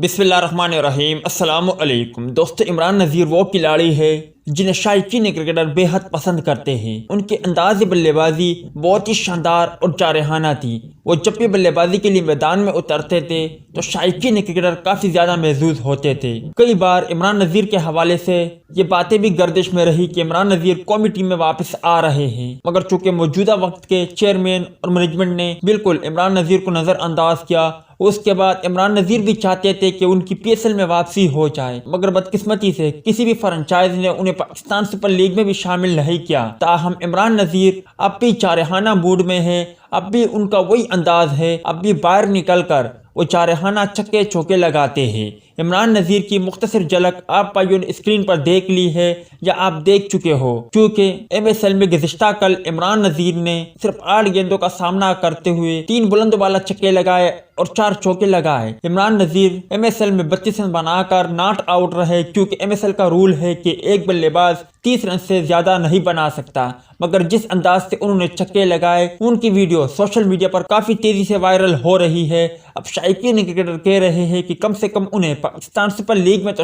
بسم اللہ الرحمن الرحیم۔ السلام علیکم دوستو، عمران نذیر وہ کھلاڑی ہے جنہیں شائقین کرکٹر بے حد پسند کرتے ہیں۔ ان کے انداز بلے بازی بہت ہی شاندار اور جارحانہ تھی۔ وہ جب بھی بلے بازی کے لیے میدان میں اترتے تھے تو شائقین کرکٹر کافی زیادہ محظوظ ہوتے تھے۔ کئی بار عمران نذیر کے حوالے سے یہ باتیں بھی گردش میں رہی کہ عمران نذیر قومی ٹیم میں واپس آ رہے ہیں، مگر چونکہ موجودہ وقت کے چیئرمین اور مینجمنٹ نے بالکل عمران نذیر کو نظر انداز کیا، اس کے بعد عمران نذیر بھی چاہتے تھے کہ ان کی پی ایس ایل میں واپسی ہو جائے، مگر بدقسمتی سے کسی بھی فرنچائز نے انہیں پاکستان سپر لیگ میں بھی شامل نہیں کیا۔ تاہم عمران نذیر اب بھی جارحانہ موڈ میں ہیں، اب بھی ان کا وہی انداز ہے، اب بھی باہر نکل کر وہ جارحانہ چھکے چوکے لگاتے ہیں۔ عمران نذیر کی مختصر جھلک آپ بھائیوں نے اسکرین پر دیکھ لی ہے یا آپ دیکھ چکے ہو، کیونکہ ایم ایس ایل میں گزشتہ کل عمران نذیر نے صرف 8 گیندوں کا سامنا کرتے ہوئے 3 بلند بالا چھکے لگائے اور 4 چوکے لگائے۔ Imran Nazir M S L میں 32 رن بنا کر ناٹ آؤٹ رہے، کیونکہ ایم ایس ایل کا رول ہے کہ ایک بلے باز 30 رن سے زیادہ نہیں بنا سکتا، مگر جس انداز سے انہوں نے چھکے لگائے ان کی ویڈیو سوشل میڈیا پر کافی تیزی سے وائرل ہو رہی ہے۔ اب شائقین کرکٹر کہہ رہے ہیں کہ کم سے کم انہیں پاکستان سپر لیگ میں تو